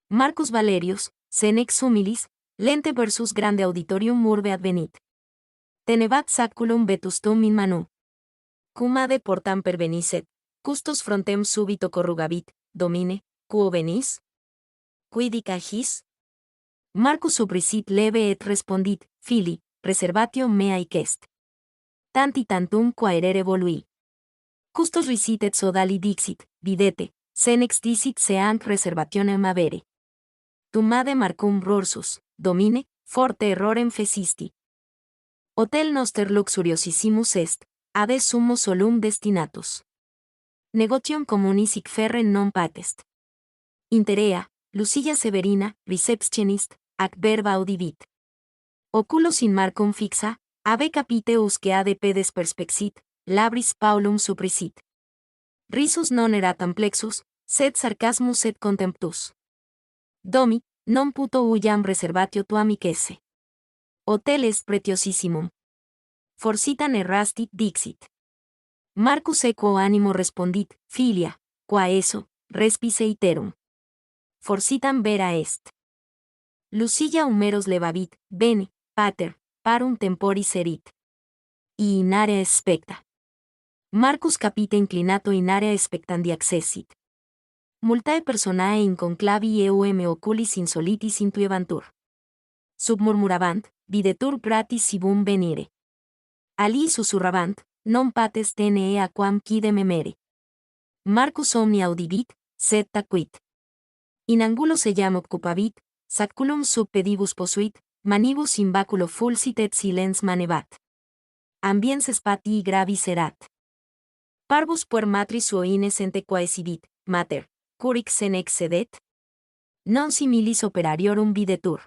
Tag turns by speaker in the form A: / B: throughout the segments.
A: Marcus Valerius, senex humilis, lente versus grande auditorium urbe advenit. Tenebat saculum vetustum in manu. Cum ade portam pervenisset, custos frontem subito corrugabit, domine, quo venis? Quid agis? Marcus subrisit leve et respondit, fili, reservatio mea hic tanti tantum quaerere volui. Custos risit et sodali dixit, videte, senex dicit seant reservationem avere. Tumade Marcum rorsus, domine, forte errorem fecisti. Hotel noster luxuriosissimus est, ade summo solum destinatus. Negotium communis hic ferre non patest. Interea, Lucilla Severina, receptionist, ac verba audivit. Oculos in Marcum fixa, ave capite usque ade pedes perspexit, labris Paulum suprisit. Risus non erat amplexus, sed sarcasmus et contemptus. Domi, non puto uyam reservatio tuam hic esse. Hotel est pretiosissimum. Forsitan errastit dixit. Marcus equo animo respondit, filia, qua eso, respice iterum. Forsitan vera est. Lucilla humeros levavit, bene, pater, parum temporis erit. Y in area specta. Marcus capite inclinato in area expectandi accessit. Multae personae in conclavi eum oculis insolitis intuebantur. Submurmuravant, videtur gratis sibum venire. Ali susurravant, non pates tene aquam quide memere. Marcus omni audivit, sed taquit. In angulo se jam occupavit, saculum sub pedibus posuit, manibus in baculo fulsit et silens manebat. Ambiens spati gravis erat. Parvus puer matris suoines ente quaesivit, mater, curic senex sedet? Non similis operariorum videtur.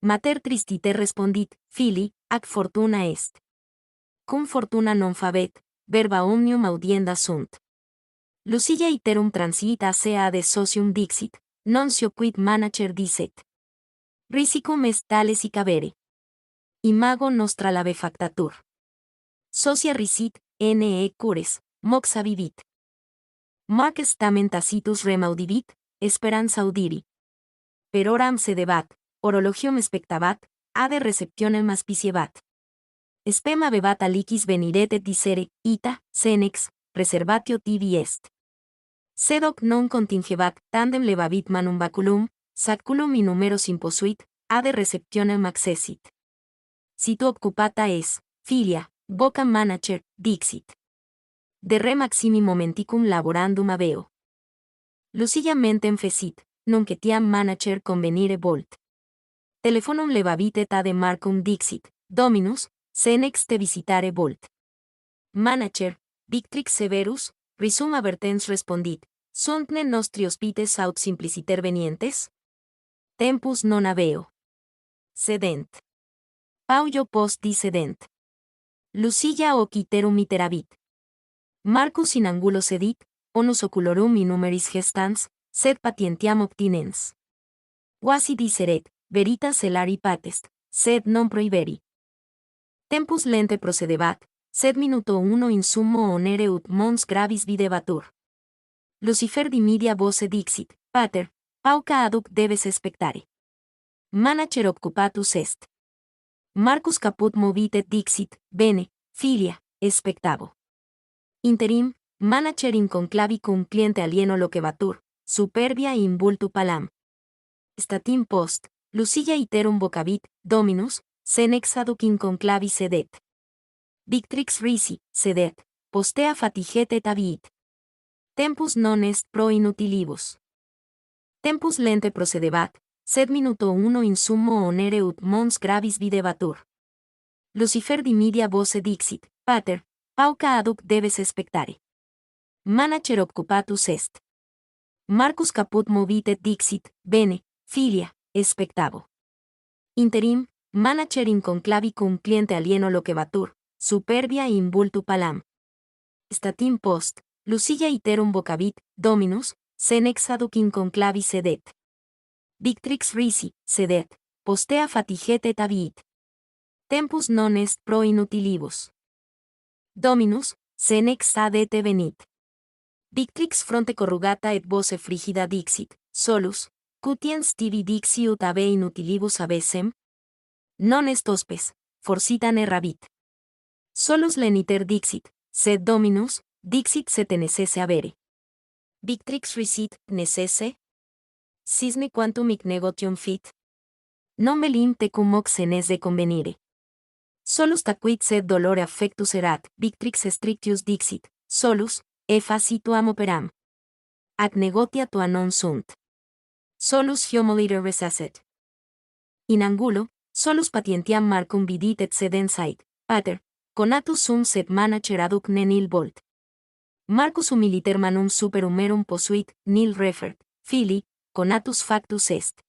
A: Mater tristite respondit, fili, ac fortuna est. Cum fortuna non fabet, verba omnium audienda sunt. Lucilla iterum transit se ade socium dixit, non sio quid manager dicet. Risicum est tales hic avere. Imago nostra labefactatur. Socia risit, ne cures, moxa vivit. Mac stamen tacitus rem audivit, speranza audiri. Per oram sedebat, orologium spectabat, ade receptionem aspiciebat. Spem abebat alicis veniret et dicere, ita, senex, reservatio tibi est. Sed hoc non contingebat, tandem levavit manum baculum, saculum in numeros imposuit, ade receptionem accessit. Situ occupata es, filia, vocam manager, dixit. De re maximi momenticum laborandum aveo. Lucilla mentem fecit, nunc etiam manager convenire volt. Telefonum levavit et ade Marcum dixit, Dominus, senex te visitare volt. Manager, Victrix severus, risum avertens respondit, sunt nostri hospites aut simpliciter venientes? Tempus non aveo. Sedent. Paulo post dissedent. Lucilla hoc iterum iteravit. Marcus in angulo sedit, onus oculorum in numeris gestans, sed patientiam obtinens. Quasi diseret, veritas celari patest, sed non prohiberi. Tempus lente procedebat, sed minuto uno in summo onere ut mons gravis videbatur. Lucifer dimidia voce dixit, pater, pauca aduc debes spectare. Manager occupatus est. Marcus caput movit et dixit, bene, filia, spectavo. Interim, manager in conclavicum cliente alieno loquebatur, superbia in vultu palam. Statim post, Lucilla iterum vocavit, Dominus, senex aduc in conclavi sedet. Victrix risi, sedet, postea fatiget et abiit. Tempus non est pro inutilibus. Tempus lente procedebat, sed minuto uno in summo onere ut mons gravis videbatur. Lucifer dimidia voce dixit, pater, pauca aduc debes spectare. Manager occupatus est. Marcus caput movit et dixit, bene, filia, spectavo. Interim, manager in conclavicum cliente alieno loquebatur, superbia in vultu palam. Statim post, Lucilla iterum vocavit, Dominus, senex aduc in conclavi sedet. Victrix risi, sedet, postea fatiget et abiit. Tempus non est pro inutilibus. Dominus, senex adete venit. Victrix fronte corrugata et voce frigida dixit, solus, Cutiens tibi dixiut ave inutilibus avesem? Non est hospes, forsitan errabit. Solus leniter dixit, sed dominus, dixit se te necesse avere. Victrix recit, necesse? Sisme quantum hic negotium fit? Non melim tecum mox senes de convenire. Solus taquit sed dolore affectus erat, Victrix strictius dixit, solus, e facituam operam. Ac negotia tua non sunt. Solus hiomoliter resasset. In angulo, solus patientiam Marcum vidit et sedensait, pater, conatus sum sed manacer aduc ne nil volt. Marcus humiliter manum super humerum posuit, nil refert, fili, conatus factus est.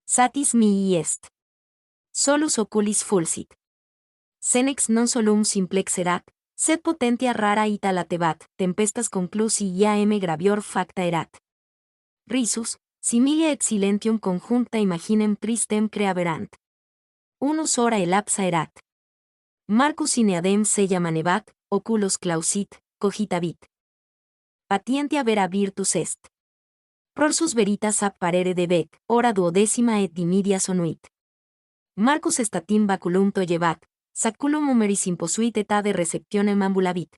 A: Satis mihi est. Solus oculis fulsit. Senex non solum simplex erat, sed potentia rara ita latebat, tempestas conclusi iam gravior facta erat. Risus, similia et silentium conjuncta imaginem tristem creaverant. Unus hora elapsa erat. Marcus in eadem sella manebat, oculos clausit, cogitavit. Patientia vera virtus est. Prorsus veritas apparere debet, ora duodecima et dimidia sonuit. Marcus statim baculum toyebat, saculum humeris imposuit et ade receptionem ambulavit.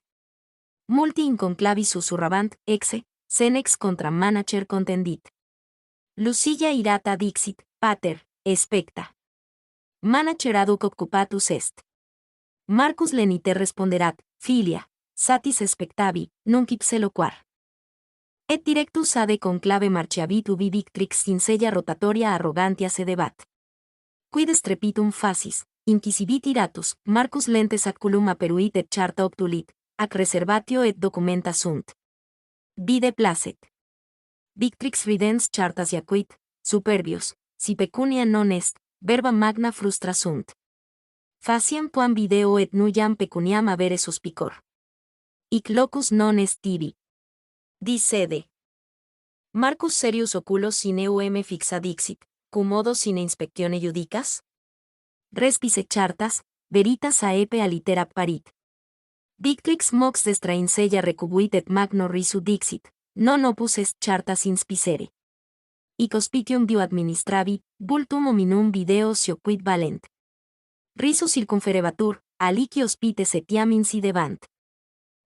A: Multi in conclavi susurrabant, exe, senex contra manacer contendit. Lucilla irata dixit, pater, expecta. Manacer aduc occupatus est. Marcus leniter responderat, filia, satis expectavi, nunc ipse loquar. Et directus ade conclave marciavit ubi Victrix sincella rotatoria arrogantia sedebat. Quid strepitum facis, inquisivit iratus, Marcus lentes aculum aperuit et charta obtulit, ac reservatio et documenta sunt. Vide placet. Victrix ridens chartas iaquit, superbios, si pecunia non est, verba magna frustra sunt. Faciam tuam video et nuyam pecuniam avere suspicor. Hic locus non est tibi. Dicede. Marcus serius oculos sine eum fixa dixit, cum modo sine inspectione judicas? Respice chartas, veritas aepe alitera parit. Victrix mox destra insella recubuit et magno risu dixit, non opus est chartas inspicere. Hic hospitium dio administravi, vultum hominum video sioquid valent. Risu circumferebatur, alici hospites etiam incidebant.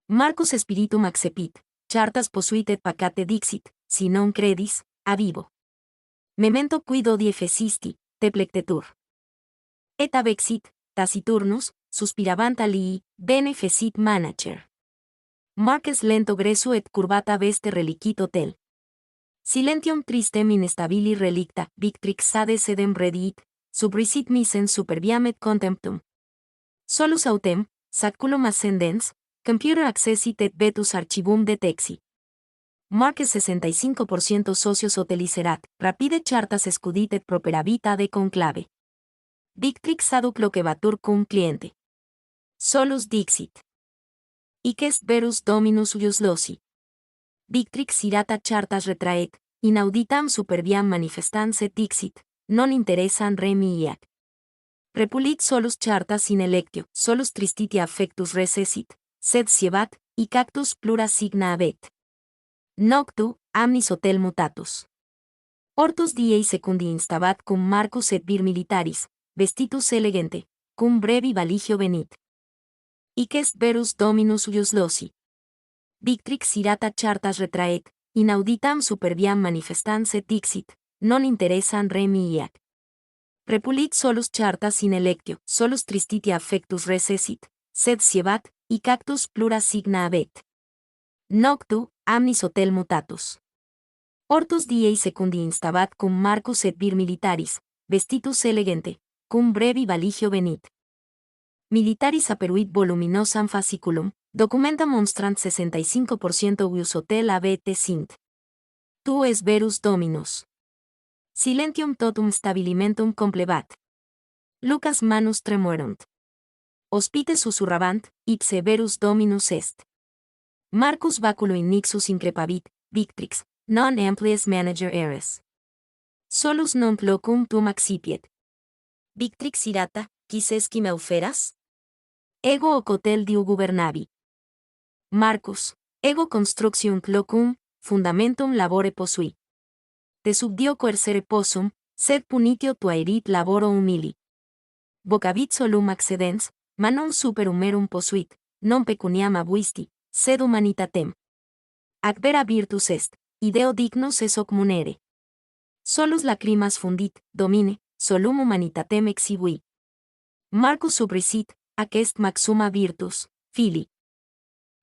A: Marcus spiritum accepit, chartas posuit et pacate dixit, si non credis, a vivo. Memento quid odie fecisti, te plectetur. Et abexit, Taciturnus, suspirabant alii, bene fecit manacer. Marques lento gresu et curvata veste relicit hotel. Silentium tristem inestabili relicta, Victrix sade sedem rediit, subrisit misens superbiam et contemptum. Solus autem, saculum ascendens, computer accessit et vetus archivum detexi. Marques 65% socios hotelicerat, rapide chartas escudit et properavit ade conclave. Victrix aduc loquebatur cum cliente. Solus dixit. Hic est verus dominus uius loci. Victrix irata chartas retraet, inauditam superbiam manifestans et dixit, non interesan remi iac. Repulit solus chartas in electio, solus tristitia affectus recessit, sed siebat, hic actus plura signa habet. Noctu, amnis hotel mutatus. Hortus diei secundi instabat cum Marcus et vir militaris, vestitus elegante, cum brevi valigio venit. Hic est verus dominus uius loci. Victrix irata chartas retraet, inauditam superbiam manifestans et dixit, non interesan remi iac. Repulit solus chartas in electio, solus tristitia affectus recessit, sed siebat, hic actus plura signa habet. Noctu, amnis hotel mutatus. Hortus diei secundi instabat cum Marcus et vir militaris, vestitus elegante, cum brevi valigio venit. Militaris aperuit voluminosam fasciculum, documenta monstrant 65% uius hotel ABT sint. Tu es verus dominus. Silentium totum stabilimentum complebat. Lucas manus tremuerunt. Hospite susurrabant, ipse verus dominus est. Marcus baculo in nixus increpavit, Victrix, non amplius manager eres. Solus non locum tum accipiet. Victrix irata, quisesci me auferas? Ego hoc hotel diu gubernavi. Marcus, ego constructium locum, fundamentum labore posui. te subdio coercere possum, sed punitio tuaerit laboro humili. Vocavit solum accedens, ma non super humerum posuit, non pecuniam abuisti, sed humanitatem. Ac vera virtus est, ideo dignus es hoc munere. Solus lacrimas fundit, domine, solum humanitatem exhibui. Marcus subrisit, ac est maxima virtus, fili.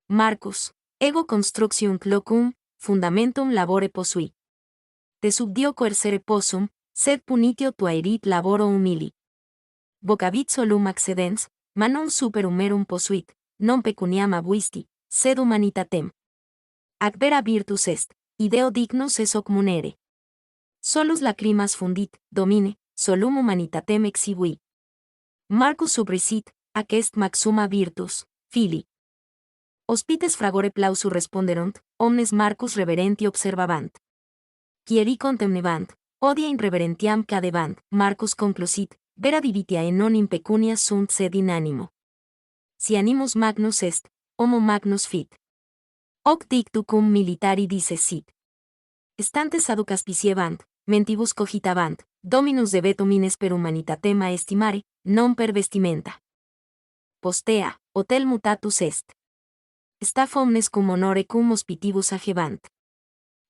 A: Marcus, ego constructium locum, fundamentum labore posui. Te subdio coercere possum, sed punitio tuaerit laboro humili. Vocavit solum accedens, ma non super humerum posuit, non pecuniam abuisti, sed humanitatem. Ac vera virtus est, ideo dignus es hoc munere. Solus lacrimas fundit, domine, solum humanitatem exhibui. Marcus subrisit, ac est maxima virtus, fili. Hospites fragore plausu responderunt, omnes Marcus reverenti observabant. Quieri contemnebant, odia in reverentiam cadebant, Marcus conclusit, vera divitia e non in pecunia sunt sed in animo. Si animus magnus est, homo magnus fit. Hoc dictu cum militari discessit. Estantes aducas piciebant, mentibus cogitabant, dominus debetum ines per humanitatem estimare, non per vestimenta. Postea, hotel mutatus est. Staf omnes cum honore cum hospitibus agebant.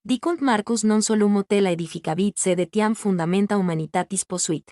A: Dicunt Marcus non solum hotela edificabit sed etiam fundamenta humanitatis posuit.